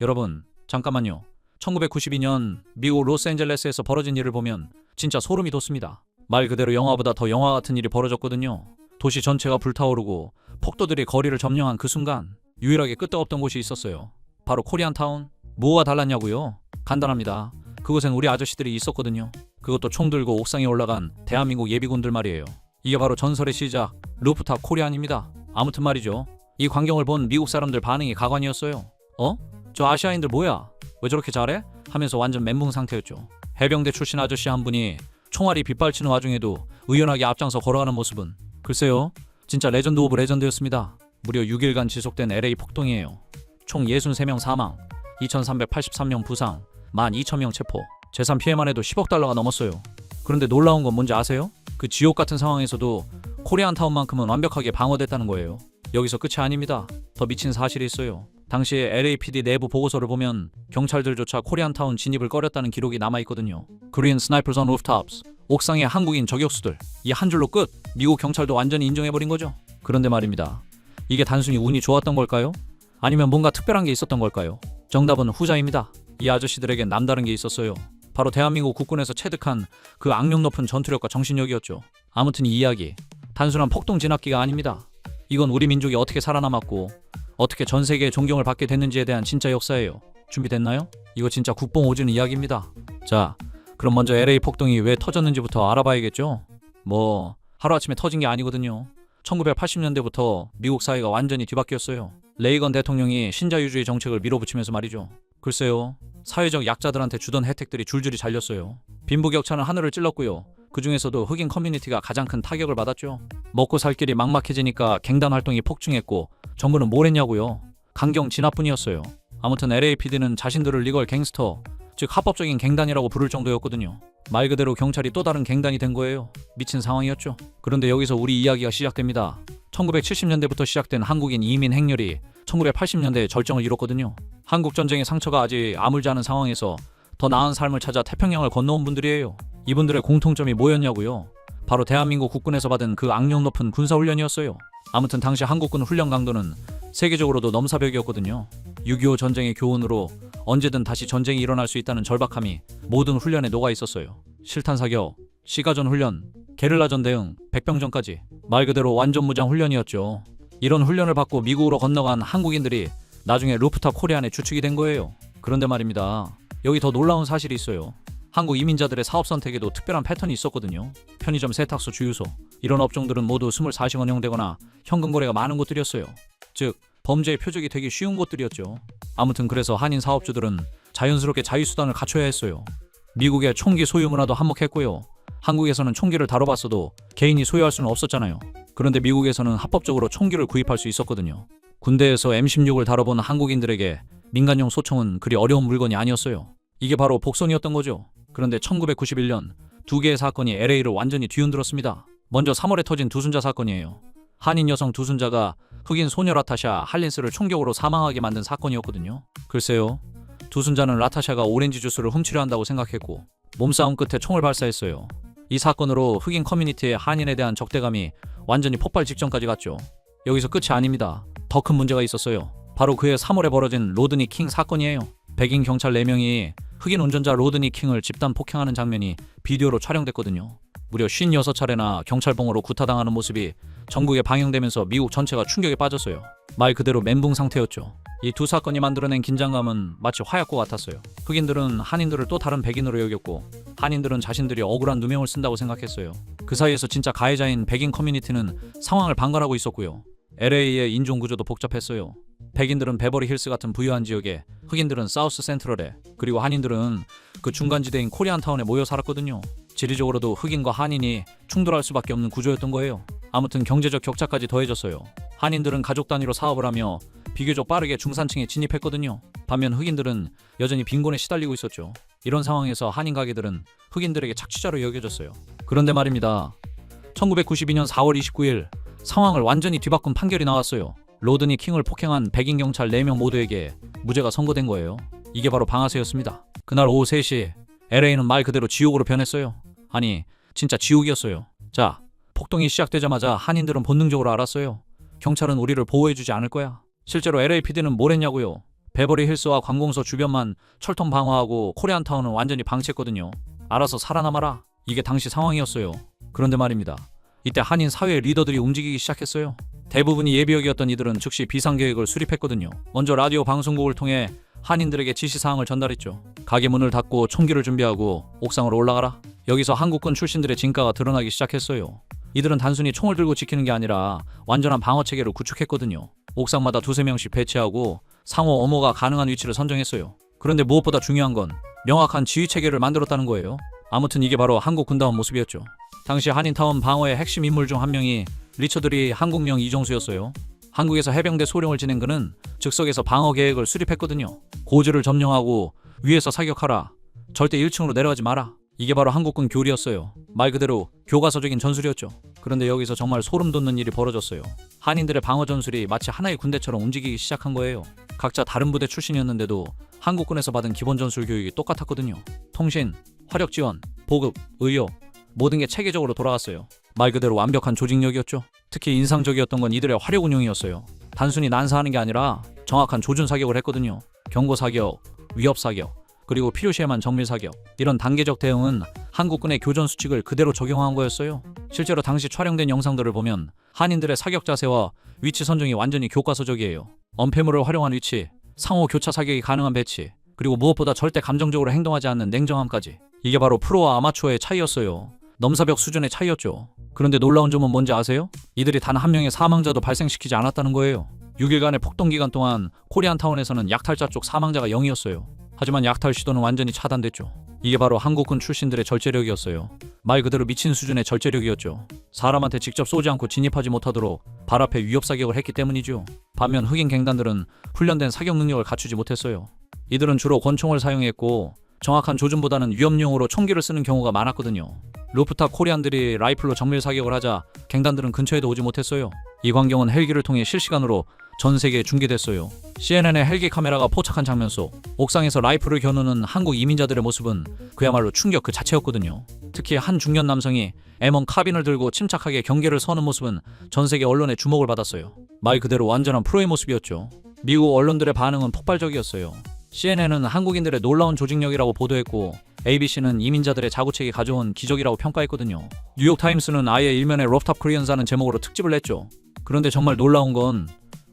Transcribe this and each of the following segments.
여러분, 잠깐만요. 1992년 미국 로스앤젤레스에서 벌어진 일을 보면 진짜 소름이 돋습니다. 말 그대로 영화보다 더 영화 같은 일이 벌어졌거든요. 도시 전체가 불타오르고 폭도들이 거리를 점령한 그 순간 유일하게 끄떡없던 곳이 있었어요. 바로 코리안타운. 뭐가 달랐냐고요? 간단합니다. 그곳엔 우리 아저씨들이 있었거든요. 그것도 총 들고 옥상에 올라간 대한민국 예비군들 말이에요. 이게 바로 전설의 시작, 루프탑 코리안입니다. 아무튼 말이죠. 이 광경을 본 미국 사람들 반응이 가관이었어요. 저 아시아인들 뭐야? 왜 저렇게 잘해? 하면서 완전 멘붕 상태였죠. 해병대 출신 아저씨 한 분이 총알이 빗발치는 와중에도 의연하게 앞장서 걸어가는 모습은 글쎄요, 진짜 레전드 오브 레전드였습니다. 무려 6일간 지속된 LA 폭동이에요. 총 63명 사망, 2383명 부상, 12,000명 체포, 재산 피해만 해도 10억 달러가 넘었어요. 그런데 놀라운 건 뭔지 아세요? 그 지옥 같은 상황에서도 코리안타운만큼은 완벽하게 방어됐다는 거예요. 여기서 끝이 아닙니다. 더 미친 사실이 있어요. 당시에 LAPD 내부 보고서를 보면 경찰들조차 코리안타운 진입을 꺼렸다는 기록이 남아있거든요. Korean snipers on rooftops. 옥상의 한국인 저격수들. 이 한 줄로 끝. 미국 경찰도 완전히 인정해버린 거죠. 그런데 말입니다. 이게 단순히 운이 좋았던 걸까요? 아니면 뭔가 특별한 게 있었던 걸까요? 정답은 후자입니다. 이 아저씨들에겐 남다른 게 있었어요. 바로 대한민국 국군에서 체득한 그 악명 높은 전투력과 정신력이었죠. 아무튼 이 이야기, 단순한 폭동 진압기가 아닙니다. 이건 우리 민족이 어떻게 살아남았고 어떻게 전 세계의 존경을 받게 됐는지에 대한 진짜 역사예요. 준비됐나요? 이거 진짜 국뽕 오지는 이야기입니다. 자, 그럼 먼저 LA 폭동이 왜 터졌는지부터 알아봐야겠죠? 하루아침에 터진 게 아니거든요. 1980년대부터 미국 사회가 완전히 뒤바뀌었어요. 레이건 대통령이 신자유주의 정책을 밀어붙이면서 말이죠. 글쎄요, 사회적 약자들한테 주던 혜택들이 줄줄이 잘렸어요. 빈부격차는 하늘을 찔렀고요. 그 중에서도 흑인 커뮤니티가 가장 큰 타격을 받았죠. 먹고 살 길이 막막해지니까 갱단 활동이 폭증했고 정부는 뭘 했냐고요? 강경 진압뿐이었어요. 아무튼 LAPD는 자신들을 리걸 갱스터, 즉 합법적인 갱단이라고 부를 정도였거든요. 말 그대로 경찰이 또 다른 갱단이 된 거예요. 미친 상황이었죠. 그런데 여기서 우리 이야기가 시작됩니다. 1970년대부터 시작된 한국인 이민 행렬이 1980년대에 절정을 이뤘거든요. 한국 전쟁의 상처가 아직 아물지 않은 상황에서 더 나은 삶을 찾아 태평양을 건너온 분들이에요. 이분들의 공통점이 뭐였냐고요? 바로 대한민국 국군에서 받은 그 악령 높은 군사훈련이었어요. 아무튼 당시 한국군 훈련 강도는 세계적으로도 넘사벽이었거든요. 6.25 전쟁의 교훈으로 언제든 다시 전쟁이 일어날 수 있다는 절박함이 모든 훈련에 녹아 있었어요. 실탄 사격, 시가전 훈련, 게릴라전 대응, 백병전까지 말 그대로 완전 무장 훈련이었죠. 이런 훈련을 받고 미국으로 건너간 한국인들이 나중에 루프탑 코리안의 주축이 된 거예요. 그런데 말입니다. 여기 더 놀라운 사실이 있어요. 한국 이민자들의 사업 선택에도 특별한 패턴이 있었거든요. 편의점, 세탁소, 주유소 이런 업종들은 모두 24시간 운영되거나 현금 거래가 많은 곳들이었어요. 즉 범죄의 표적이 되기 쉬운 곳들이었죠. 아무튼 그래서 한인 사업주들은 자연스럽게 자유수단을 갖춰야 했어요. 미국의 총기 소유 문화도 한몫했고요. 한국에서는 총기를 다뤄봤어도 개인이 소유할 수는 없었잖아요. 그런데 미국에서는 합법적으로 총기를 구입할 수 있었거든요. 군대에서 M16을 다뤄본 한국인들에게 민간용 소총은 그리 어려운 물건이 아니었어요. 이게 바로 복선이었던 거죠. 그런데 1991년 두 개의 사건이 LA를 완전히 뒤흔들었습니다. 먼저 3월에 터진 두순자 사건이에요. 한인 여성 두순자가 흑인 소녀 라타샤 할린스를 총격으로 사망하게 만든 사건이었거든요. 글쎄요, 두순자는 라타샤가 오렌지 주스를 훔치려 한다고 생각했고 몸싸움 끝에 총을 발사했어요. 이 사건으로 흑인 커뮤니티의 한인에 대한 적대감이 완전히 폭발 직전까지 갔죠. 여기서 끝이 아닙니다. 더 큰 문제가 있었어요. 바로 그해 3월에 벌어진 로드니 킹 사건이에요. 백인 경찰 4명이 흑인 운전자 로드니 킹을 집단 폭행하는 장면이 비디오로 촬영됐거든요. 무려 56차례나 경찰봉으로 구타당하는 모습이 전국에 방영되면서 미국 전체가 충격에 빠졌어요. 말 그대로 멘붕 상태였죠. 이 두 사건이 만들어낸 긴장감은 마치 화약고 같았어요. 흑인들은 한인들을 또 다른 백인으로 여겼고 한인들은 자신들이 억울한 누명을 쓴다고 생각했어요. 그 사이에서 진짜 가해자인 백인 커뮤니티는 상황을 방관하고 있었고요. LA의 인종구조도 복잡했어요. 백인들은 베버리 힐스 같은 부유한 지역에, 흑인들은 사우스 센트럴에, 그리고 한인들은 그 중간지대인 코리안타운에 모여 살았거든요. 지리적으로도 흑인과 한인이 충돌할 수밖에 없는 구조였던 거예요. 아무튼 경제적 격차까지 더해졌어요. 한인들은 가족 단위로 사업을 하며 비교적 빠르게 중산층에 진입했거든요. 반면 흑인들은 여전히 빈곤에 시달리고 있었죠. 이런 상황에서 한인 가게들은 흑인들에게 착취자로 여겨졌어요. 그런데 말입니다. 1992년 4월 29일 상황을 완전히 뒤바꾼 판결이 나왔어요. 로드니 킹을 폭행한 백인 경찰 4명 모두에게 무죄가 선고된 거예요. 이게 바로 방아쇠였습니다. 그날 오후 3시 LA는 말 그대로 지옥으로 변했어요. 아니, 진짜 지옥이었어요. 자, 폭동이 시작되자마자 한인들은 본능적으로 알았어요. 경찰은 우리를 보호해주지 않을 거야. 실제로 LAPD는 뭘 했냐고요? 베버리 힐스와 관공서 주변만 철통 방어하고 코리안타운은 완전히 방치했거든요. 알아서 살아남아라. 이게 당시 상황이었어요. 그런데 말입니다. 이때 한인 사회 리더들이 움직이기 시작했어요. 대부분이 예비역이었던 이들은 즉시 비상계획을 수립했거든요. 먼저 라디오 방송국을 통해 한인들에게 지시사항을 전달했죠. 가게 문을 닫고 총기를 준비하고 옥상으로 올라가라. 여기서 한국군 출신들의 진가가 드러나기 시작했어요. 이들은 단순히 총을 들고 지키는 게 아니라 완전한 방어체계를 구축했거든요. 옥상마다 2~3명씩 배치하고 상호 엄호가 가능한 위치를 선정했어요. 그런데 무엇보다 중요한 건 명확한 지휘체계를 만들었다는 거예요. 아무튼 이게 바로 한국 군다운 모습이었죠. 당시 한인타운 방어의 핵심 인물 중 한 명이 리처드리 한국령 이정수였어요. 한국에서 해병대 소령을 지낸 그는 즉석에서 방어 계획을 수립했거든요. 고지를 점령하고 위에서 사격하라. 절대 1층으로 내려가지 마라. 이게 바로 한국군 교리였어요. 말 그대로 교과서적인 전술이었죠. 그런데 여기서 정말 소름 돋는 일이 벌어졌어요. 한인들의 방어 전술이 마치 하나의 군대처럼 움직이기 시작한 거예요. 각자 다른 부대 출신이었는데도 한국군에서 받은 기본 전술 교육이 똑같았거든요. 통신, 화력 지원, 보급, 의료 모든 게 체계적으로 돌아갔어요. 말 그대로 완벽한 조직력이었죠. 특히 인상적이었던 건 이들의 화력 운용이었어요. 단순히 난사하는 게 아니라 정확한 조준 사격을 했거든요. 경고 사격, 위협 사격, 그리고 필요시에만 정밀 사격. 이런 단계적 대응은 한국군의 교전 수칙을 그대로 적용한 거였어요. 실제로 당시 촬영된 영상들을 보면 한인들의 사격 자세와 위치 선정이 완전히 교과서적이에요. 엄폐물을 활용한 위치, 상호 교차 사격이 가능한 배치, 그리고 무엇보다 절대 감정적으로 행동하지 않는 냉정함까지. 이게 바로 프로와 아마추어의 차이였어요. 넘사벽 수준의 차이였죠. 그런데 놀라운 점은 뭔지 아세요? 이들이 단 한 명의 사망자도 발생시키지 않았다는 거예요. 6일간의 폭동 기간 동안 코리안타운에서는 약탈자 쪽 사망자가 0이었어요. 하지만 약탈 시도는 완전히 차단됐죠. 이게 바로 한국군 출신들의 절제력이었어요. 말 그대로 미친 수준의 절제력이었죠. 사람한테 직접 쏘지 않고 진입하지 못하도록 발 앞에 위협 사격을 했기 때문이죠. 반면 흑인 갱단들은 훈련된 사격 능력을 갖추지 못했어요. 이들은 주로 권총을 사용했고 정확한 조준보다는 위협용으로 총기를 쓰는 경우가 많았거든요. 루프탑 코리안들이 라이플로 정밀 사격을 하자 갱단들은 근처에도 오지 못했어요. 이 광경은 헬기를 통해 실시간으로 전 세계에 중계됐어요. CNN의 헬기 카메라가 포착한 장면 속 옥상에서 라이플을 겨누는 한국 이민자들의 모습은 그야말로 충격 그 자체였거든요. 특히 한 중년 남성이 M1 카빈을 들고 침착하게 경계를 서는 모습은 전 세계 언론의 주목을 받았어요. 말 그대로 완전한 프로의 모습이었죠. 미국 언론들의 반응은 폭발적이었어요. CNN은 한국인들의 놀라운 조직력이라고 보도했고 ABC는 이민자들의 자구책이 가져온 기적이라고 평가했거든요. 뉴욕타임스는 아예 일면에 루프탑 코리언스라는 제목으로 특집을 냈죠. 그런데 정말 놀라운 건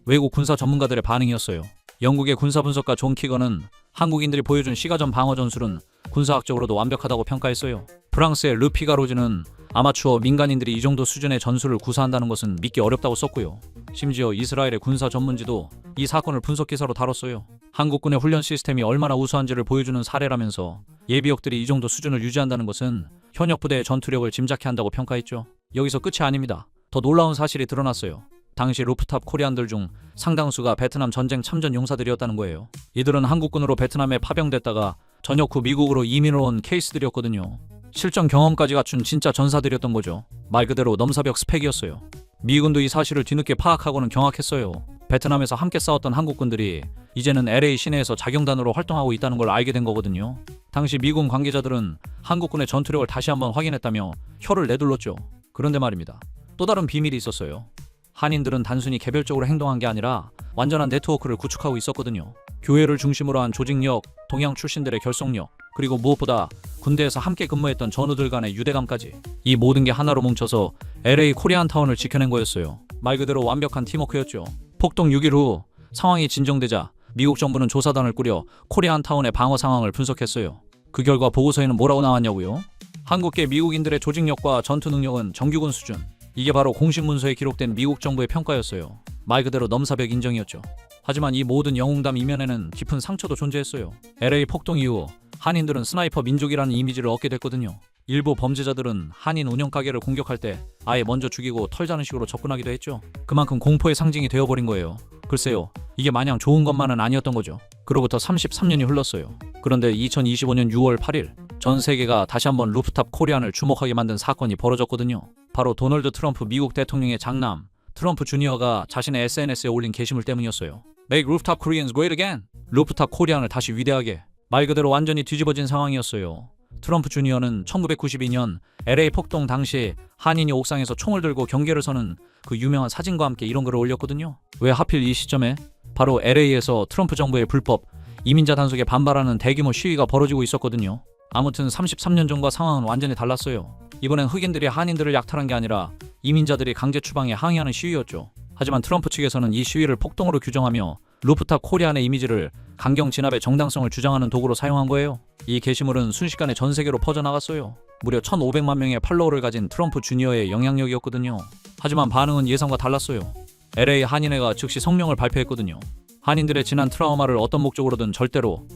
외국 군사 전문가들의 반응이었어요. 영국의 군사 분석가 존 키건은 한국인들이 보여준 시가전 방어 전술은 군사학적으로도 완벽하다고 평가했어요. 프랑스의 르 피가로즈는 아마추어 민간인들이 이 정도 수준의 전술을 구사한다는 것은 믿기 어렵다고 썼고요. 심지어 이스라엘의 군사 전문지도 이 사건을 분석 기사로 다뤘어요. 한국군의 훈련 시스템이 얼마나 우수한지를 보여주는 사례라면서 예비역들이 이 정도 수준을 유지한다는 것은 현역 부대의 전투력을 짐작케 한다고 평가했죠. 여기서 끝이 아닙니다. 더 놀라운 사실이 드러났어요. 당시 루프탑 코리안들 중 상당수가 베트남 전쟁 참전 용사들이었다는 거예요. 이들은 한국군으로 베트남에 파병됐다가 전역 후 미국으로 이민을 온 케이스들이었거든요. 실전 경험까지 갖춘 진짜 전사들이었던 거죠. 말 그대로 넘사벽 스펙이었어요. 미군도 이 사실을 뒤늦게 파악하고는 경악했어요. 베트남에서 함께 싸웠던 한국군들이 이제는 LA 시내에서 자경단으로 활동하고 있다는 걸 알게 된 거거든요. 당시 미군 관계자들은 한국군의 전투력을 다시 한번 확인했다며 혀를 내둘렀죠. 그런데 말입니다. 또 다른 비밀이 있었어요. 한인들은 단순히 개별적으로 행동한 게 아니라 완전한 네트워크를 구축하고 있었거든요. 교회를 중심으로 한 조직력, 동양 출신들의 결속력, 그리고 무엇보다 군대에서 함께 근무했던 전우들 간의 유대감까지. 이 모든 게 하나로 뭉쳐서 LA 코리안타운을 지켜낸 거였어요. 말 그대로 완벽한 팀워크였죠. 폭동 6일 후 상황이 진정되자 미국 정부는 조사단을 꾸려 코리안타운의 방어 상황을 분석했어요. 그 결과 보고서에는 뭐라고 나왔냐고요? 한국계 미국인들의 조직력과 전투 능력은 정규군 수준. 이게 바로 공식 문서에 기록된 미국 정부의 평가였어요. 말 그대로 넘사벽 인정이었죠. 하지만 이 모든 영웅담 이면에는 깊은 상처도 존재했어요. LA 폭동 이후 한인들은 스나이퍼 민족이라는 이미지를 얻게 됐거든요. 일부 범죄자들은 한인 운영가게를 공격할 때 아예 먼저 죽이고 털자는 식으로 접근하기도 했죠. 그만큼 공포의 상징이 되어버린 거예요. 글쎄요, 이게 마냥 좋은 것만은 아니었던 거죠. 그로부터 33년이 흘렀어요. 그런데 2025년 6월 8일 전 세계가 다시 한번 루프탑 코리안을 주목하게 만든 사건이 벌어졌거든요. 바로 도널드 트럼프 미국 대통령의 장남 트럼프 주니어가 자신의 SNS에 올린 게시물 때문이었어요. Make rooftop Koreans great again. 루프탑 코리안을 다시 위대하게. 말 그대로 완전히 뒤집어진 상황이었어요. 트럼프 주니어는 1992년 LA 폭동 당시 한인이 옥상에서 총을 들고 경계를 서는 그 유명한 사진과 함께 이런 글을 올렸거든요. 왜 하필 이 시점에? 바로 LA에서 트럼프 정부의 불법 이민자 단속에 반발하는 대규모 시위가 벌어지고 있었거든요. 아무튼 33년 전과 상황은 완전히 달랐어요. 이번엔 흑인들이 한인들을 약탈한 게 아니라 이민자들이 강제 추방에 항의하는 시위였죠. 하지만 트럼프 측에서는 이 시위를 폭동으로 규정하며 루프탑 코리안의 이미지를 강경 진압의 정당성을 주장하는 도구로 사용한 거예요. 이 게시물은 순식간에 전 세계로 퍼져나갔어요. 무려 1,500만 명의 팔로워를 가진 트럼프 주니어의 영향력이었거든요. 하지만 반응은 예상과 달랐어요. LA 한인회가 즉시 성명을 발표했거든요. 한인들의 지난 트라우마를 어떤 목적으로든 절대로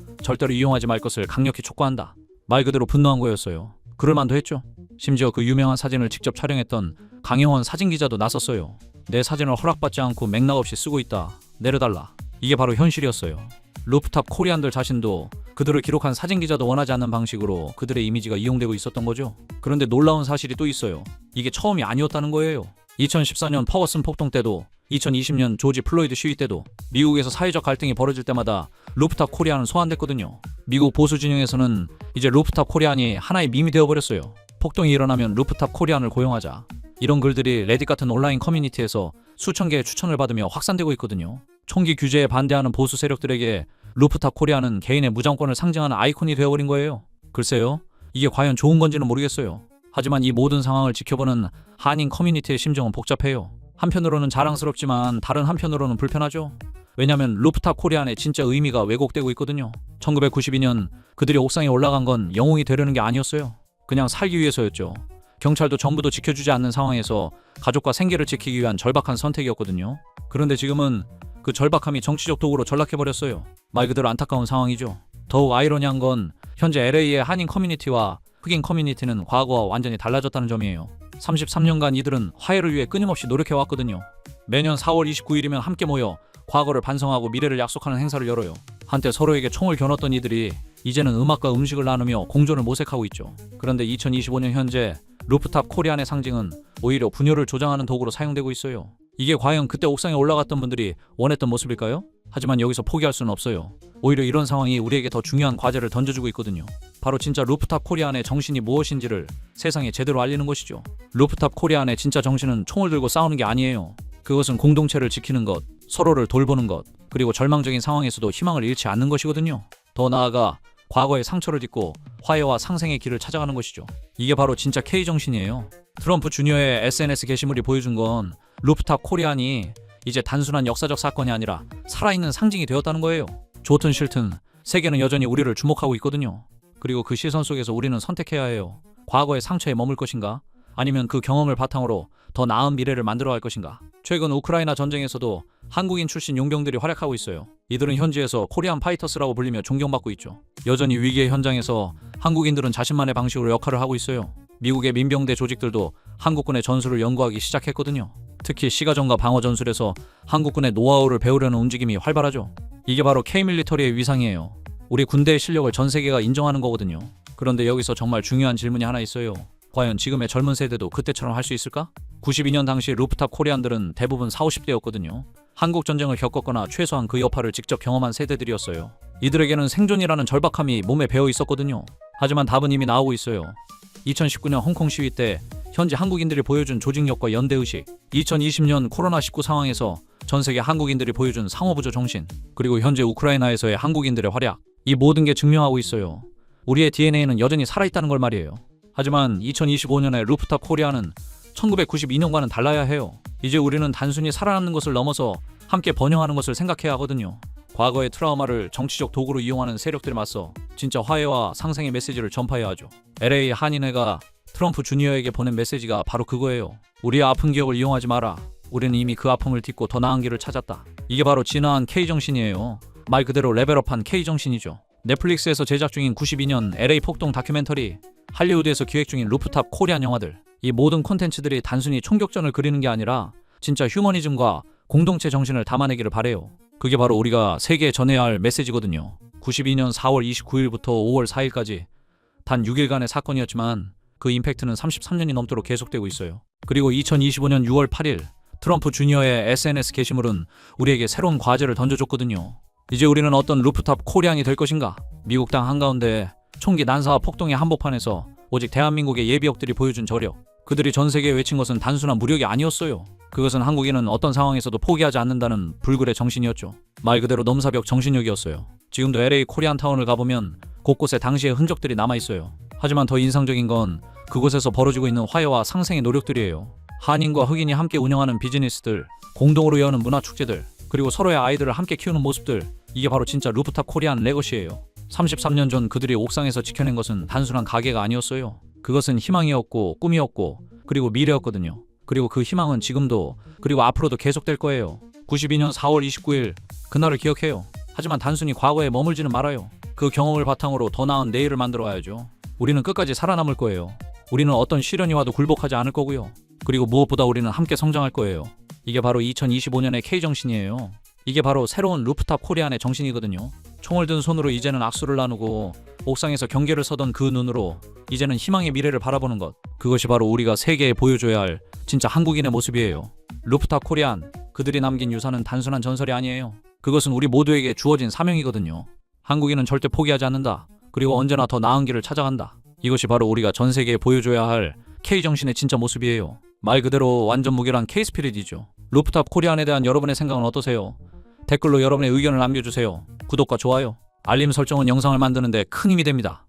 이용하지 말 것을 강력히 촉구한다. 말 그대로 분노한 거였어요. 그럴만도 했죠. 심지어 그 유명한 사진을 직접 촬영했던 강영원 사진기자도 나섰어요. 내 사진을 허락받지 않고 맥락 없이 쓰고 있다. 내려달라. 이게 바로 현실이었어요. 루프탑 코리안들 자신도 그들을 기록한 사진기자도 원하지 않는 방식으로 그들의 이미지가 이용되고 있었던 거죠. 그런데 놀라운 사실이 또 있어요. 이게 처음이 아니었다는 거예요. 2014년 퍼거슨 폭동 때도 2020년 조지 플로이드 시위 때도 미국에서 사회적 갈등이 벌어질 때마다 루프탑 코리안은 소환됐거든요. 미국 보수 진영에서는 이제 루프탑 코리안이 하나의 밈이 되어버렸어요. 폭동이 일어나면 루프탑 코리안을 고용하자. 이런 글들이 레딧 같은 온라인 커뮤니티에서 수천 개의 추천을 받으며 확산되고 있거든요. 총기 규제에 반대하는 보수 세력들에게 루프탑 코리안은 개인의 무장권을 상징하는 아이콘이 되어버린 거예요. 글쎄요, 이게 과연 좋은 건지는 모르겠어요. 하지만 이 모든 상황을 지켜보는 한인 커뮤니티의 심정은 복잡해요. 한편으로는 자랑스럽지만 다른 한편으로는 불편하죠. 왜냐면 루프탑 코리안의 진짜 의미가 왜곡되고 있거든요. 1992년 그들이 옥상에 올라간 건 영웅이 되려는 게 아니었어요. 그냥 살기 위해서였죠. 경찰도 전부도 지켜주지 않는 상황에서 가족과 생계를 지키기 위한 절박한 선택이었거든요. 그런데 지금은 그 절박함이 정치적 도구로 전락해버렸어요. 말 그대로 안타까운 상황이죠. 더욱 아이러니한 건 현재 LA의 한인 커뮤니티와 흑인 커뮤니티는 과거와 완전히 달라졌다는 점이에요. 33년간 이들은 화해를 위해 끊임없이 노력해왔거든요. 매년 4월 29일이면 함께 모여 과거를 반성하고 미래를 약속하는 행사를 열어요. 한때 서로에게 총을 겨눴던 이들이 이제는 음악과 음식을 나누며 공존을 모색하고 있죠. 그런데 2025년 현재 루프탑 코리안의 상징은 오히려 분열을 조장하는 도구로 사용되고 있어요. 이게 과연 그때 옥상에 올라갔던 분들이 원했던 모습일까요? 하지만 여기서 포기할 수는 없어요. 오히려 이런 상황이 우리에게 더 중요한 과제를 던져주고 있거든요. 바로 진짜 루프탑 코리안의 정신이 무엇인지를 세상에 제대로 알리는 것이죠. 루프탑 코리안의 진짜 정신은 총을 들고 싸우는 게 아니에요. 그것은 공동체를 지키는 것, 서로를 돌보는 것, 그리고 절망적인 상황에서도 희망을 잃지 않는 것이거든요. 더 나아가 과거의 상처를 딛고 화해와 상생의 길을 찾아가는 것이죠. 이게 바로 진짜 K정신이에요. 트럼프 주니어의 SNS 게시물이 보여준 건 루프탑 코리안이 이제 단순한 역사적 사건이 아니라 살아있는 상징이 되었다는 거예요. 좋든 싫든 세계는 여전히 우리를 주목하고 있거든요. 그리고 그 시선 속에서 우리는 선택해야 해요. 과거의 상처에 머물 것인가? 아니면 그 경험을 바탕으로 더 나은 미래를 만들어갈 것인가? 최근 우크라이나 전쟁에서도 한국인 출신 용병들이 활약하고 있어요. 이들은 현지에서 코리안 파이터스라고 불리며 존경받고 있죠. 여전히 위기의 현장에서 한국인들은 자신만의 방식으로 역할을 하고 있어요. 미국의 민병대 조직들도 한국군의 전술을 연구하기 시작했거든요. 특히 시가전과 방어 전술에서 한국군의 노하우를 배우려는 움직임이 활발하죠. 이게 바로 K-밀리터리의 위상이에요. 우리 군대의 실력을 전 세계가 인정하는 거거든요. 그런데 여기서 정말 중요한 질문이 하나 있어요. 과연 지금의 젊은 세대도 그때처럼 할 수 있을까? 92년 당시 루프탑 코리안들은 대부분 40, 50대였거든요. 한국 전쟁을 겪었거나 최소한 그 여파를 직접 경험한 세대들이었어요. 이들에게는 생존이라는 절박함이 몸에 배어 있었거든요. 하지만 답은 이미 나오고 있어요. 2019년 홍콩 시위 때 현지 한국인들이 보여준 조직력과 연대의식, 2020년 코로나19 상황에서 전 세계 한국인들이 보여준 상호부조 정신, 그리고 현재 우크라이나에서의 한국인들의 활약, 이 모든 게 증명하고 있어요. 우리의 DNA는 여전히 살아있다는 걸 말이에요. 하지만 2025년의 루프탑 코리안은 1992년과는 달라야 해요. 이제 우리는 단순히 살아남는 것을 넘어서 함께 번영하는 것을 생각해야 하거든요. 과거의 트라우마를 정치적 도구로 이용하는 세력들에 맞서 진짜 화해와 상생의 메시지를 전파해야 하죠. LA 한인회가 트럼프 주니어에게 보낸 메시지가 바로 그거예요. 우리의 아픈 기억을 이용하지 마라. 우리는 이미 그 아픔을 딛고 더 나은 길을 찾았다. 이게 바로 진화한 K정신이에요. 말 그대로 레벨업한 K정신이죠. 넷플릭스에서 제작 중인 92년 LA 폭동 다큐멘터리, 할리우드에서 기획 중인 루프탑 코리안 영화들, 이 모든 콘텐츠들이 단순히 총격전을 그리는 게 아니라 진짜 휴머니즘과 공동체 정신을 담아내기를 바래요. 그게 바로 우리가 세계에 전해야 할 메시지거든요. 92년 4월 29일부터 5월 4일까지 단 6일간의 사건이었지만 그 임팩트는 33년이 넘도록 계속되고 있어요. 그리고 2025년 6월 8일 트럼프 주니어의 SNS 게시물은 우리에게 새로운 과제를 던져줬거든요. 이제 우리는 어떤 루프탑 코리안이 될 것인가? 미국 땅 한가운데 총기 난사와 폭동의 한복판에서 오직 대한민국의 예비역들이 보여준 저력, 그들이 전 세계에 외친 것은 단순한 무력이 아니었어요. 그것은 한국인은 어떤 상황에서도 포기하지 않는다는 불굴의 정신이었죠. 말 그대로 넘사벽 정신력이었어요. 지금도 LA 코리안타운을 가보면 곳곳에 당시의 흔적들이 남아있어요. 하지만 더 인상적인 건 그곳에서 벌어지고 있는 화해와 상생의 노력들이에요. 한인과 흑인이 함께 운영하는 비즈니스들, 공동으로 여는 문화축제들, 그리고 서로의 아이들을 함께 키우는 모습들, 이게 바로 진짜 루프탑 코리안 레거시예요. 33년 전 그들이 옥상에서 지켜낸 것은 단순한 가게가 아니었어요. 그것은 희망이었고 꿈이었고 그리고 미래였거든요. 그리고 그 희망은 지금도 그리고 앞으로도 계속될 거예요. 92년 4월 29일 그날을 기억해요. 하지만 단순히 과거에 머물지는 말아요. 그 경험을 바탕으로 더 나은 내일을 만들어 가야죠. 우리는 끝까지 살아남을 거예요. 우리는 어떤 시련이 와도 굴복하지 않을 거고요. 그리고 무엇보다 우리는 함께 성장할 거예요. 이게 바로 2025년의 K정신이에요. 이게 바로 새로운 루프탑 코리안의 정신이거든요. 총을 든 손으로 이제는 악수를 나누고 옥상에서 경계를 서던 그 눈으로 이제는 희망의 미래를 바라보는 것. 그것이 바로 우리가 세계에 보여줘야 할 진짜 한국인의 모습이에요. 루프탑 코리안, 그들이 남긴 유산은 단순한 전설이 아니에요. 그것은 우리 모두에게 주어진 사명이거든요. 한국인은 절대 포기하지 않는다. 그리고 언제나 더 나은 길을 찾아간다. 이것이 바로 우리가 전 세계에 보여줘야 할 K정신의 진짜 모습이에요. 말 그대로 완전 무결한 K스피릿이죠. 루프탑 코리안에 대한 여러분의 생각은 어떠세요? 댓글로 여러분의 의견을 남겨주세요. 구독과 좋아요, 알림 설정은 영상을 만드는데 큰 힘이 됩니다.